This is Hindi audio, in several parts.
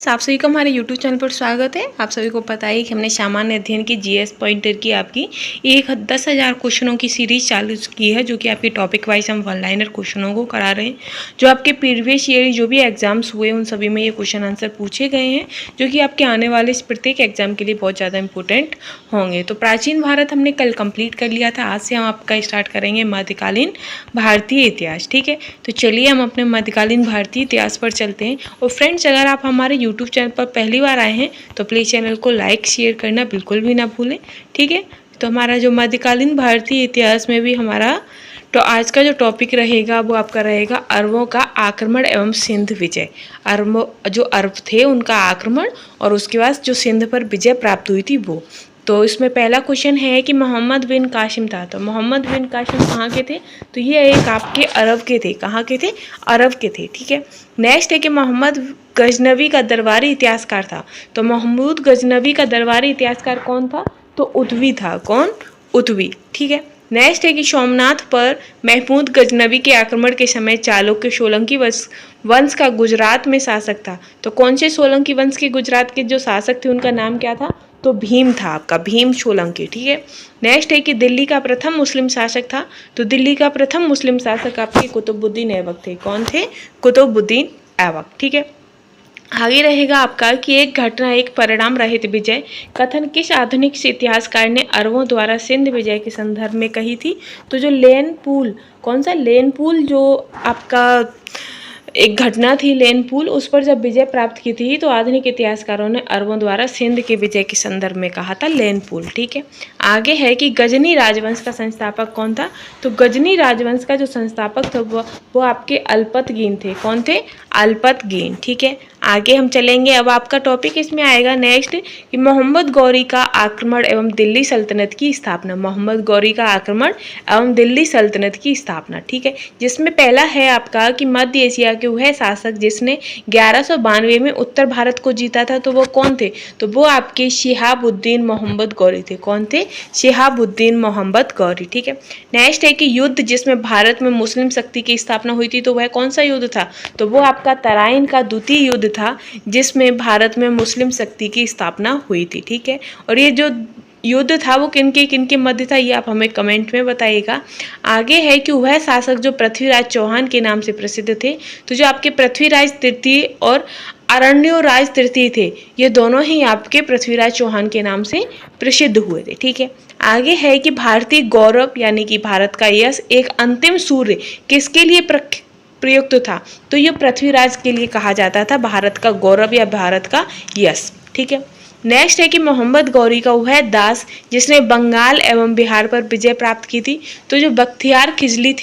आप सभी का हमारे YouTube चैनल पर स्वागत है। आप सभी को पता है कि हमने सामान्य अध्ययन की जीएस पॉइंटर की आपकी 10,000 क्वेश्चनों की सीरीज चालू की है, जो कि आपके टॉपिक वाइज हम वन लाइनर क्वेश्चनों को करा रहे हैं। जो आपके प्रीवियस ईयर जो भी एग्जाम्स हुए उन सभी में ये क्वेश्चन आंसर पूछे गए हैं, जो कि आपके आने वाले इस प्रत्येक एग्जाम के लिए बहुत ज़्यादा इंपॉर्टेंट होंगे। तो प्राचीन भारत हमने कल कंप्लीट कर लिया था। आज से हम आपका स्टार्ट करेंगे मध्यकालीन भारतीय इतिहास। ठीक है, तो चलिए हम अपने मध्यकालीन भारतीय इतिहास पर चलते हैं। और फ्रेंड्स, अगर आप हमारे यूट्यूब चैनल पर पहली बार आए हैं तो प्लीज़ चैनल को लाइक शेयर करना बिल्कुल भी ना भूलें। ठीक है, तो हमारा जो मध्यकालीन भारतीय इतिहास में भी हमारा तो आज का जो टॉपिक रहेगा वो आपका रहेगा अरबों का आक्रमण एवं सिंध विजय। जो अरब थे उनका आक्रमण और उसके बाद जो सिंध पर विजय प्राप्त हुई थी वो। तो इसमें पहला क्वेश्चन है कि मोहम्मद बिन कासिम था। तो मोहम्मद बिन कासिम कहाँ के थे? तो ये एक आपके अरब के थे। कहाँ के थे? अरब के थे। ठीक है, नेक्स्ट है कि मोहम्मद गजनवी का दरबारी इतिहासकार था। तो महमूद गजनवी का दरबारी इतिहासकार कौन था? तो उतवी था। कौन? उतवी। ठीक है, नेक्स्ट है कि सोमनाथ पर महमूद गजनवी के आक्रमण के समय चालुक्य सोलंकी वंश का गुजरात में शासक था। तो कौन से सोलंकी वंश के गुजरात के जो शासक थे उनका नाम क्या था? तो भीम था आपका, भीम सोलंकी। ठीक है, नेक्स्ट है कि दिल्ली का प्रथम मुस्लिम शासक था। तो दिल्ली का प्रथम मुस्लिम शासक आपके कुतुबुद्दीन ऐबक थे। कौन थे? कुतुबुद्दीन ऐबक। ठीक है, आगे रहेगा आपका कि एक घटना एक परिणाम रहित विजय कथन किस आधुनिक इतिहासकार ने अरबों द्वारा सिंध विजय के संदर्भ में कही थी? तो जो लेन पूल, कौन सा? लेन पूल, जो आपका एक घटना थी लेन पूल, उस पर जब विजय प्राप्त की थी तो आधुनिक इतिहासकारों ने अरबों द्वारा सिंध के विजय के संदर्भ में कहा था लेन पूल। ठीक है, आगे है कि गजनी राजवंश का संस्थापक कौन था? तो गजनी राजवंश का जो संस्थापक था वो आपके अल्पतगीन थे। कौन थे? अल्पतगीन। ठीक है, आगे हम चलेंगे। अब आपका टॉपिक इसमें आएगा नेक्स्ट कि मोहम्मद गौरी का आक्रमण एवं दिल्ली सल्तनत की स्थापना। मोहम्मद गौरी का आक्रमण एवं दिल्ली सल्तनत की स्थापना। ठीक है, जिसमें पहला है आपका कि मध्य एशिया के वह शासक जिसने 1192 में उत्तर भारत को जीता था। तो वो कौन थे? तो वो आपके शिहाबुद्दीन मोहम्मद गौरी थे। कौन थे? शिहाबुद्दीन मोहम्मद गौरी। ठीक है, नेक्स्ट है कि युद्ध जिसमें भारत में मुस्लिम शक्ति की स्थापना हुई थी। तो वह कौन सा युद्ध था? तो वो आपका तराइन का द्वितीय युद्ध था, जिसमें भारत में मुस्लिम शक्ति की स्थापना हुई थी। ठीक है, और ये जो युद्ध था वो किनके मध्य था, ये आप हमें कमेंट में बताइएगा। आगे है कि वह शासक जो पृथ्वीराज चौहान के नाम से प्रसिद्ध थे। तो जो आपके पृथ्वीराज तृतीय और अरण्योराज तृतीय थे, ये दोनों ही आपके पृथ्वीराज चौहान के नाम से प्रसिद्ध हुए थे। ठीक है, आगे है कि भारतीय गौरव यानी कि भारत का यश एक अंतिम सूर्य किसके लिए प्रयुक्त था? तो ये पृथ्वीराज के लिए कहा जाता था, भारत का गौरव या भारत का यश। ठीक है, नेक्स्ट है कि मोहम्मद गौरी का वह दास जिसने बंगाल एवं बिहार पर विजय प्राप्त की थी। तो जो बख्तियार खिजली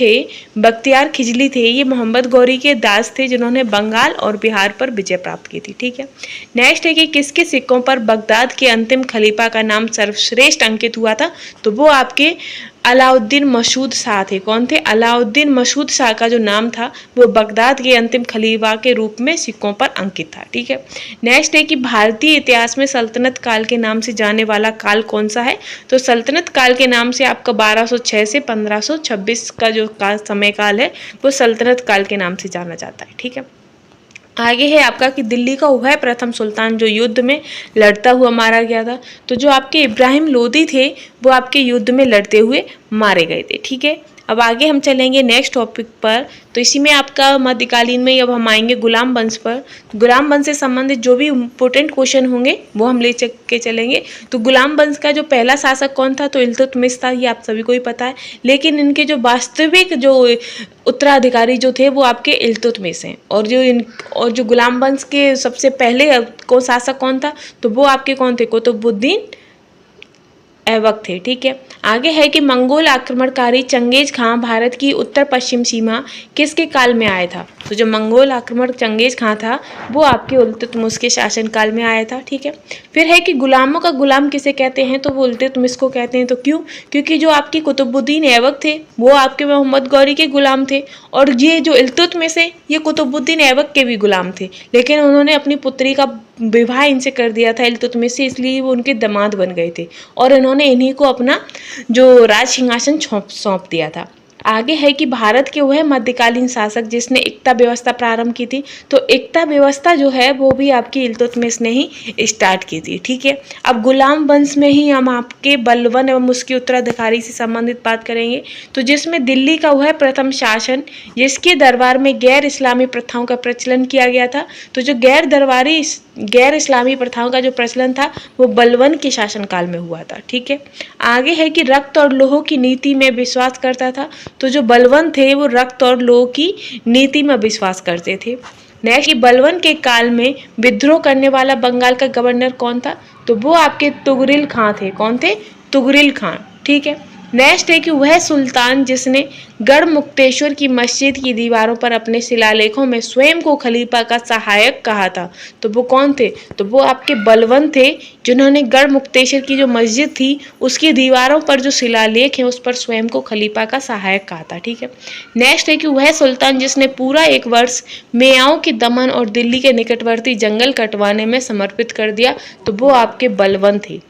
थे ये मोहम्मद गौरी के दास थे, जिन्होंने बंगाल और बिहार पर विजय प्राप्त की थी। ठीक है, नेक्स्ट है कि किसके सिक्कों पर बगदाद के अंतिम खलीफा का नाम सर्वश्रेष्ठ अंकित हुआ था? तो वो आपके अलाउद्दीन मसूद शाह थे। कौन थे? अलाउद्दीन मसूद शाह का जो नाम था वो बगदाद के अंतिम खलीफा के रूप में सिक्कों पर अंकित था। ठीक है, नेक्स्ट है कि भारतीय इतिहास में सल्तनत काल के नाम से जाने वाला काल कौन सा है? तो सल्तनत काल के नाम से आपका 1206 से 1526 का जो समय काल है वो सल्तनत काल के नाम से जाना जाता है। ठीक है, आगे है आपका कि दिल्ली का वह प्रथम सुल्तान जो युद्ध में लड़ता हुआ मारा गया था। तो जो आपके इब्राहिम लोदी थे वो आपके युद्ध में लड़ते हुए मारे गए थे। ठीक है, अब आगे हम चलेंगे नेक्स्ट टॉपिक पर। तो इसी में आपका मध्यकालीन में अब हम आएंगे गुलाम वंश पर। गुलाम वंश से संबंधित जो भी इम्पोर्टेंट क्वेश्चन होंगे वो हम ले के चलेंगे। तो गुलाम वंश का जो पहला शासक कौन था? तो इल्तुतमिश था, ये आप सभी को ही पता है। लेकिन इनके जो वास्तविक जो उत्तराधिकारी जो थे वो आपके इल्तुतमिश हैं। और जो गुलाम वंश के सबसे पहले को शासक कौन था? तो वो आपके कौन थे? कुतुबुद्दीन ऐबक थे। ठीक है, आगे है कि मंगोल आक्रमणकारी चंगेज खां भारत की उत्तर पश्चिम सीमा किसके काल में आया था? तो जो मंगोल आक्रमण चंगेज खां था वो आपके इल्तुतमिश के शासन काल में आया था। ठीक है, फिर है कि गुलामों का गुलाम किसे कहते हैं? तो वो इल्तुतमिश को कहते हैं। तो क्यों? क्योंकि जो आपके कुतुबुद्दीन ऐबक थे वो आपके मोहम्मद गौरी के गुलाम थे, और ये जो इल्तुतमिश है ये कुतुबुद्दीन ऐबक के भी गुलाम थे। लेकिन उन्होंने अपनी पुत्री का विवाह इनसे कर दिया था इल्तुतमिश से, इसलिए वो उनके दामाद बन गए थे और इन्होंने इन्हीं को अपना जो राज सिंहासन सौंप दिया था। आगे है कि भारत के वह मध्यकालीन शासक जिसने एकता व्यवस्था प्रारंभ की थी। तो एकता व्यवस्था जो है वो भी आपकी इल्तुतमिश ने ही स्टार्ट की थी। ठीक है, अब गुलाम वंश में ही हम आपके बलबन एवं उसके उत्तराधिकारी से संबंधित बात करेंगे। तो जिसमें दिल्ली का वह प्रथम शासन जिसके दरबार में गैर इस्लामी प्रथाओं का प्रचलन किया गया था। तो जो गैर इस्लामी प्रथाओं का जो प्रचलन था वो बलबन के शासनकाल में हुआ था। ठीक है, आगे है कि रक्त और लोह की नीति में विश्वास करता था। तो जो बलबन थे वो रक्त और लोह की नीति में विश्वास करते थे। नेक्स्ट, बलबन के काल में विद्रोह करने वाला बंगाल का गवर्नर कौन था? तो वो आपके तुगरिल खां थे। कौन थे? तुगरिल खां। ठीक है, नेक्स्ट है कि वह सुल्तान जिसने गढ़मुक्तेश्वर की मस्जिद की दीवारों पर अपने शिलालेखों में स्वयं को खलीफा का सहायक कहा था। तो वो कौन थे? तो वो आपके बलबन थे जिन्होंने गढ़मुक्तेश्वर की जो मस्जिद थी उसकी दीवारों पर जो शिलालेख है उस पर स्वयं को खलीफा का सहायक कहा था। ठीक है, नेक्स्ट है कि वह सुल्तान जिसने पूरा 1 वर्ष मेयाओं के दमन और दिल्ली के निकटवर्ती जंगल कटवाने में समर्पित कर दिया। तो वो आपके बलबन थे।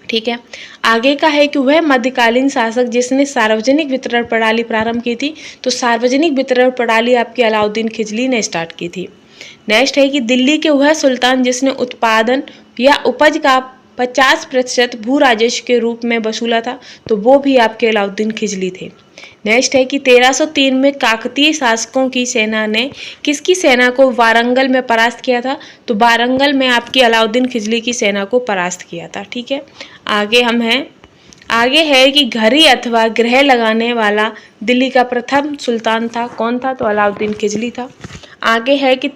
ठीक है, आगे का है कि वह मध्यकालीन शासक जिसने सार्वजनिक वितरण प्रणाली प्रारंभ की थी। तो सार्वजनिक वितरण प्रणाली आपकी अलाउद्दीन खिलजी ने स्टार्ट की थी। नेक्स्ट है कि दिल्ली के वह सुल्तान जिसने उत्पादन या उपज का 50% भू राजस्व के रूप में वसूला था। तो वो भी आपके अलाउद्दीन खिलजी थे। नेक्स्ट है कि 1303 में काकतीय शासकों की सेना ने किसकी सेना को वारंगल में परास्त किया था? तो वारंगल में आपकी अलाउद्दीन खिलजी की सेना को परास्त किया था। ठीक है, आगे है कि घड़ी अथवा ग्रह लगाने वाला दिल्ली का प्रथम सुल्तान था। कौन था? तो अलाउद्दीन खिलजी था। आगे है कि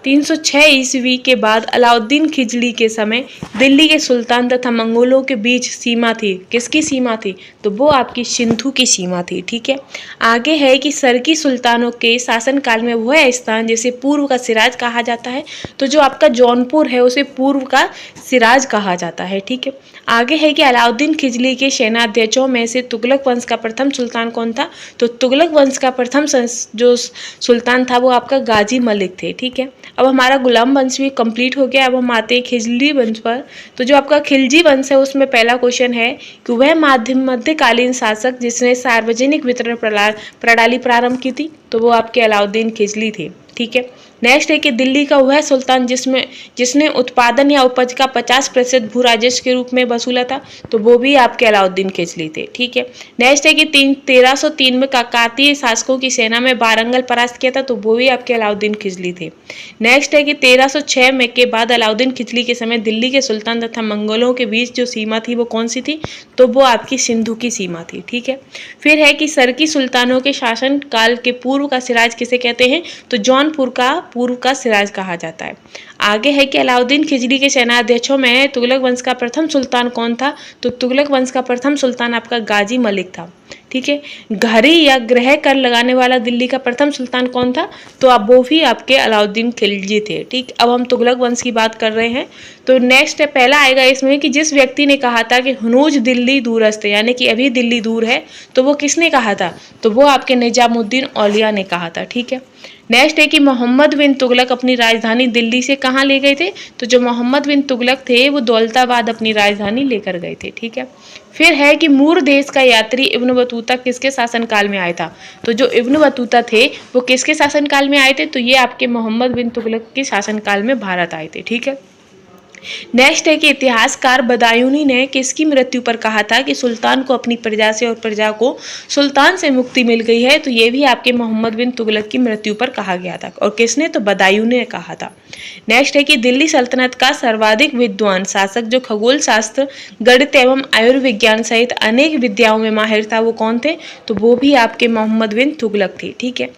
306 ईस्वी के बाद अलाउद्दीन खिलजी के समय दिल्ली के सुल्तान तथा मंगोलों के बीच सीमा थी। किसकी सीमा थी? तो वो आपकी सिंधु की सीमा थी। ठीक है, आगे है कि सरकी सुल्तानों के शासनकाल में वह स्थान जिसे पूर्व का सिराज कहा जाता है। तो जो आपका जौनपुर है उसे पूर्व का सिराज कहा जाता है। ठीक है, आगे है कि अलाउद्दीन खिलजी के सेनाध्यक्षों में से तुगलक वंश का प्रथम सुल्तान कौन था? तो तुगलक वंश का प्रथम जो सुल्तान था वो आपका गाजी मलिक थे। ठीक है, अब हमारा गुलाम वंश भी कंप्लीट हो गया। अब हम आते हैं खिलजी वंश पर। तो जो आपका खिलजी वंश है उसमें पहला क्वेश्चन है कि वह मध्यकालीन शासक जिसने सार्वजनिक वितरण प्रणाली प्रारंभ की थी। तो वो आपके अलाउद्दीन खिलजी थे। ठीक है, नेक्स्ट है कि दिल्ली का वह सुल्तान जिसने उत्पादन या उपज का 50% भू राजस्व के रूप में वसूला था। तो वो भी आपके अलाउद्दीन खिलजी थे। ठीक है, नेक्स्ट है कि 1303 में काकतीय शासकों की सेना में वारंगल परास्त किया था। तो वो भी आपके अलाउद्दीन खिलजी थे। नेक्स्ट है कि 1306 में के बाद अलाउद्दीन खिलजी के समय दिल्ली के सुल्तान तथा मंगोलों के बीच जो सीमा थी वो कौन सी थी? तो वो आपकी सिंधु की सीमा थी। ठीक है, फिर है कि सरकी सुल्तानों के शासन काल के पूर्व का सिराज किसे कहते हैं? तो जौनपुर का पूर्व का सिराज कहा जाता है। आगे है कि अलाउद्दीन खिलजी के सेनाध्यक्षों में तुगलक वंश का प्रथम सुल्तान कौन था? तो तुगलक वंश का प्रथम सुल्तान आपका गाजी मलिक था। ठीक है, घड़ी या ग्रह कर लगाने वाला दिल्ली का प्रथम सुल्तान कौन था? तो अब वो भी आपके अलाउद्दीन खिलजी थे। ठीक, अब हम तुगलक वंश की बात कर रहे हैं। तो नेक्स्ट पहला आएगा इसमें कि जिस व्यक्ति ने कहा था कि हनूज दिल्ली दूरस्थ है, यानी कि अभी दिल्ली दूर है, तो वो किसने कहा था? तो वो आपके निजामुद्दीन औलिया ने कहा था। ठीक है, नेक्स्ट है कि मोहम्मद बिन तुगलक अपनी राजधानी दिल्ली से कहाँ ले गए थे? तो जो मोहम्मद बिन तुगलक थे वो दौलताबाद अपनी राजधानी लेकर गए थे। ठीक है, फिर है कि मूर देश का यात्री इब्न बतूता किसके शासनकाल में आया था? तो जो इब्न बतूता थे वो किसके शासनकाल में आए थे? तो ये आपके मोहम्मद बिन तुगलक के शासनकाल में भारत आए थे। ठीक है, नेक्स्ट है कि इतिहासकार बदायूनी ने किसकी मृत्यु पर कहा था कि सुल्तान को अपनी प्रजा से और प्रजा को सुल्तान से मुक्ति मिल गई है? तो ये भी आपके मोहम्मद बिन तुगलक की मृत्यु पर कहा गया था। और किसने? तो बदायूनी ने कहा था। नेक्स्ट है कि दिल्ली सल्तनत का सर्वाधिक विद्वान शासक जो खगोल शास्त्र, गणित एवं आयुर्विज्ञान सहित अनेक विद्याओं में माहिर था वो कौन थे? तो वो भी आपके मोहम्मद बिन तुगलक थे। ठीक है,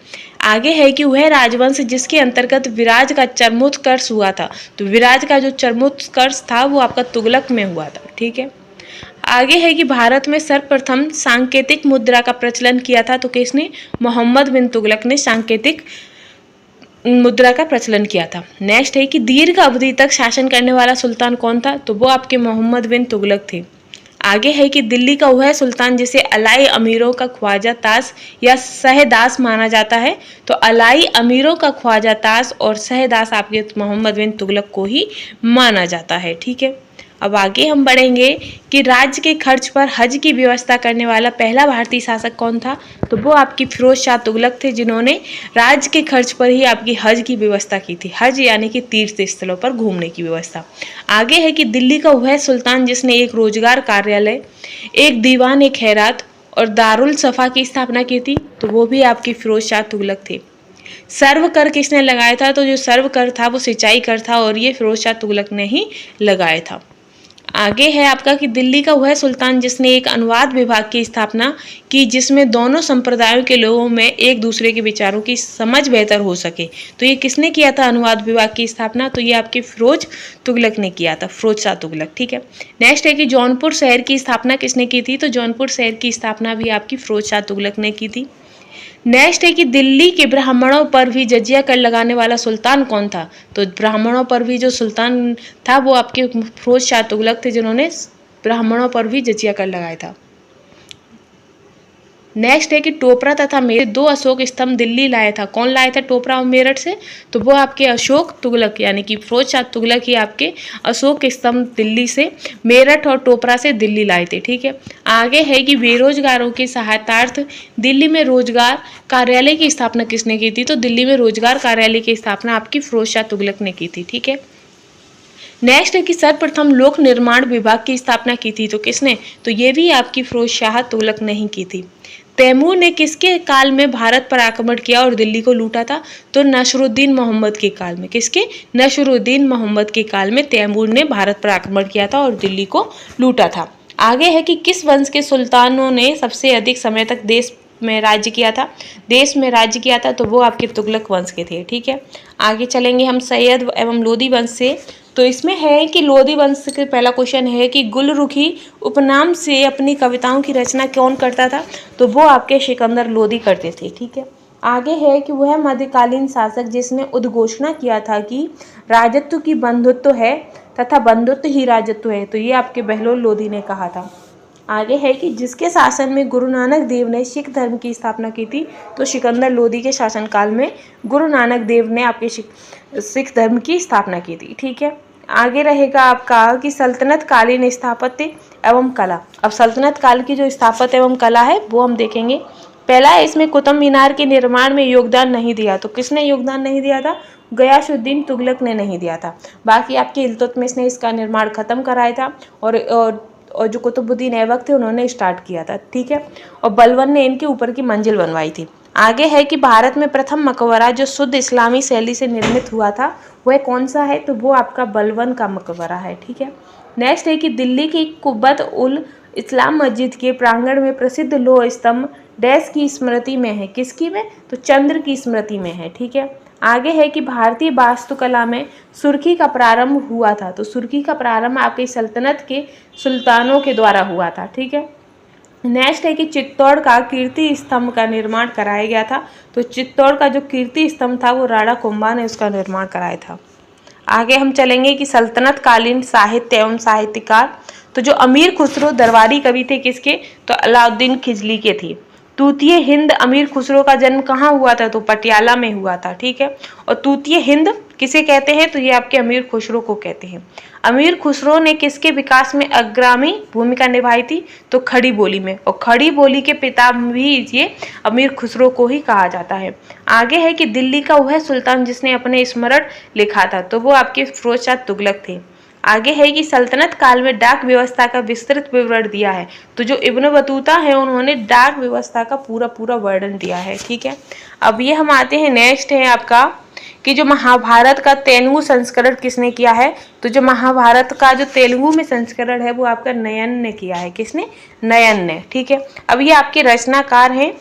आगे है कि वह राजवंश जिसके अंतर्गत विराज का चरमोत्कर्ष हुआ था। तो विराज का जो चरमोत्कर्ष था वो आपका तुगलक में हुआ था। ठीक है, आगे है कि भारत में सर्वप्रथम सांकेतिक मुद्रा का प्रचलन किया था। तो किसने? मोहम्मद बिन तुगलक ने सांकेतिक मुद्रा का प्रचलन किया था। नेक्स्ट है कि दीर्घ अवधि तक शासन करने वाला सुल्तान कौन था? तो वो आपके मोहम्मद बिन तुगलक थे। आगे है कि दिल्ली का वह सुल्तान जिसे अलाई अमीरों का ख्वाजा ताश या सहदास माना जाता है। तो अलाई अमीरों का ख्वाजा ताश और सहदास आपके मोहम्मद बिन तुगलक को ही माना जाता है। ठीक है, अब आगे हम बढ़ेंगे कि राज्य के खर्च पर हज की व्यवस्था करने वाला पहला भारतीय शासक कौन था। तो वो आपकी फिरोज शाह तुगलक थे, जिन्होंने राज्य के खर्च पर ही आपकी हज की व्यवस्था की थी। हज यानी कि तीर्थ स्थलों पर घूमने की व्यवस्था। आगे है कि दिल्ली का वह सुल्तान जिसने एक रोजगार कार्यालय, एक दीवान ए खैरात और दारुल सफा की स्थापना की थी। तो वो भी आपकी फिरोज शाह तुगलक थे। सर्व कर किसने लगाया था। तो जो सर्व कर था वो सिंचाई कर था और ये फिरोज शाह तुगलक ने ही लगाया था। आगे है आपका कि दिल्ली का वह सुल्तान जिसने एक अनुवाद विभाग की स्थापना की, जिसमें दोनों संप्रदायों के लोगों में एक दूसरे के विचारों की समझ बेहतर हो सके। तो ये किसने किया था अनुवाद विभाग की स्थापना। तो ये आपके फिरोज तुगलक ने किया था, फिरोज शाह तुगलक। ठीक है। नेक्स्ट है कि जौनपुर शहर की स्थापना किसने की थी। तो जौनपुर शहर की स्थापना भी आपकी फिरोज शाह तुगलक ने की थी। नेक्स्ट है कि दिल्ली के ब्राह्मणों पर भी जजिया कर लगाने वाला सुल्तान कौन था। तो ब्राह्मणों पर भी जो सुल्तान था वो आपके फिरोज शाह तुगलक थे, जिन्होंने ब्राह्मणों पर भी जजिया कर लगाया था। नेक्स्ट है कि टोपरा तथा मेरठ दो अशोक स्तंभ दिल्ली लाया था। कौन लाया था टोपरा और मेरठ से। तो वो आपके अशोक तुगलक यानी कि फिरोज शाह तुगलक ही आपके अशोक स्तंभ दिल्ली से, मेरठ और टोपरा से दिल्ली लाए थे। ठीक है। आगे है कि बेरोजगारों की सहायतार्थ दिल्ली में रोजगार कार्यालय की स्थापना किसने की थी। तो दिल्ली में रोजगार कार्यालय की स्थापना आपकी फिरोज शाह तुगलक ने की थी। ठीक है। नेक्स्ट है कि सर्वप्रथम लोक निर्माण विभाग की स्थापना की थी। तो किसने। तो ये भी आपकी फिरोज शाह तुगलक ने ही की थी। तैमूर ने किसके काल में भारत पर आक्रमण किया और दिल्ली को लूटा था। तो नसरुद्दीन मोहम्मद के काल में। किसके। नसरुद्दीन मोहम्मद के काल में तैमूर ने भारत पर आक्रमण किया था और दिल्ली को लूटा था। आगे है कि किस वंश के सुल्तानों ने सबसे अधिक समय तक देश में राज्य किया था। देश में राज्य किया था तो वो आपके तुगलक वंश के थे। ठीक है। आगे चलेंगे हम सैयद एवं लोधी वंश से। तो इसमें है कि लोधी वंश के पहला क्वेश्चन है कि गुलरुखी उपनाम से अपनी कविताओं की रचना कौन करता था। तो वो आपके सिकंदर लोधी करते थे। ठीक है। आगे है कि वह मध्यकालीन शासक जिसने उद्घोषणा किया था कि राजत्व की बंधुत्व है तथा बंधुत्व ही राजत्व है। तो ये आपके बहलोल लोधी ने कहा था। आगे है कि जिसके शासन में गुरु नानक देव ने सिख धर्म की स्थापना की थी। तो सिकंदर लोधी के शासनकाल में गुरु नानक देव ने आपके सिख धर्म की स्थापना की थी। ठीक है। आगे रहेगा आपका कि सल्तनत कालीन स्थापत्य एवं कला। अब सल्तनत काल की जो स्थापत्य एवं कला है वो हम देखेंगे। पहला है इसमें कुतुब मीनार के निर्माण में योगदान नहीं दिया। तो किसने योगदान नहीं दिया था। गयासुद्दीन तुगलक ने नहीं दिया था। बाकी आपके इल्तुतमिश ने इसका निर्माण खत्म कराया था और जो कुतुबुद्दीन ऐबक थे उन्होंने स्टार्ट किया था। ठीक है। और बलबन ने इनके ऊपर की मंजिल बनवाई थी। आगे है कि भारत में प्रथम मकबरा जो शुद्ध इस्लामी शैली से निर्मित हुआ था वह कौन सा है। तो वो आपका बलबन का मकबरा है। ठीक है। नेक्स्ट है कि दिल्ली की कुब्बत उल इस्लाम मस्जिद के प्रांगण में प्रसिद्ध लोह स्तंभ डैश की स्मृति में है। किसकी में। तो चंद्र की स्मृति में है। ठीक है। आगे है कि भारतीय वास्तुकला में सुर्खी का प्रारंभ हुआ था। तो सुर्खी का प्रारंभ आपकी सल्तनत के सुल्तानों के द्वारा हुआ था। ठीक है। नेक्स्ट है कि चित्तौड़ का कीर्ति स्तंभ का निर्माण कराया गया था। तो चित्तौड़ का जो कीर्ति स्तंभ था वो राणा कुंभा ने उसका निर्माण कराया था। आगे हम चलेंगे कि सल्तनत कालीन साहित्य एवं साहित्यकार। तो जो अमीर खुसरो दरबारी कवि थे किसके। तो अलाउद्दीन खिजली के थे। तूतीय हिंद अमीर खुसरो का जन्म कहाँ हुआ था। तो पटियाला में हुआ था। ठीक है। और तूतीय हिंद किसे कहते हैं। तो ये आपके अमीर खुसरो को कहते हैं। अमीर खुसरो ने किसके विकास में अग्रणी भूमिका निभाई थी। तो खड़ी बोली में। और खड़ी बोली के पिता भी ये अमीर खुसरो को ही कहा जाता है। आगे है कि दिल्ली का वह सुल्तान जिसने अपने स्मरण लिखा था। तो वो आपके फिरोज शाह तुगलक थे। आगे है कि सल्तनत काल में डाक व्यवस्था का विस्तृत विवरण दिया है। तो जो इब्न बतूता है उन्होंने डाक व्यवस्था का पूरा वर्णन दिया है। ठीक है। अब ये हम आते हैं नेक्स्ट है आपका कि जो महाभारत का तेलुगु संस्करण किसने किया है। तो जो महाभारत का जो तेलुगु में संस्करण है वो आपका नयन ने किया है। किसने। नयन ने। ठीक है। अब ये आपके रचनाकार हैं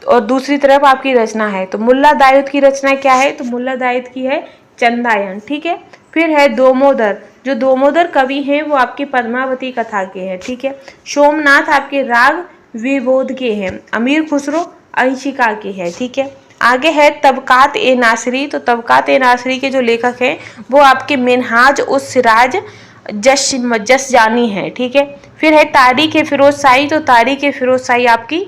और दूसरी तरफ आपकी रचना है। तो मुल्ला दायूद की रचना क्या है। तो मुल्ला दायूद की है चंदायन। ठीक है। फिर है दोमोदर। जो दोमोदर कवि हैं वो आपके पद्मावती कथा के हैं। ठीक है। सोमनाथ आपके राग विबोध के हैं। अमीर खुसरो अंशिका के हैं। ठीक है। आगे है तबकात ए नासरी। तो तबकात ए नासरी के जो लेखक हैं वो आपके मिनहाज उस सिराज जसजानी है। ठीक है। फिर है तारीख ए फिरोज शाही। तो तारीख ए फिरोज शाही आपकी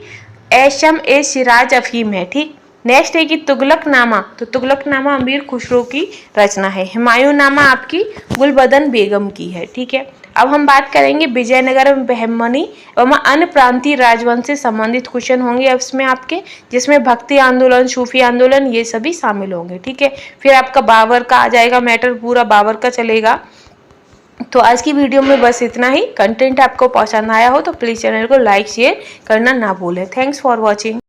ऐशम ए सिराज अफीम है। ठीक। नेक्स्ट है कि तुगलकनामा, तो तुगलकनामा अमीर खुसरो की रचना है। हुमायूंनामा आपकी गुलबदन बेगम की है। ठीक है, अब हम बात करेंगे विजयनगर बहमनी एवं अन्य प्रांतीय राजवंश से संबंधित क्वेश्चन होंगे इसमें आपके, जिसमें भक्ति आंदोलन, सूफी आंदोलन ये सभी शामिल होंगे। ठीक है, फिर आपका बाबर का आ जाएगा मैटर, पूरा बाबर का चलेगा। तो आज की वीडियो में बस इतना ही। कंटेंट आपको पसंद आया हो तो प्लीज़ चैनल को लाइक शेयर करना ना भूलें। Thanks for watching.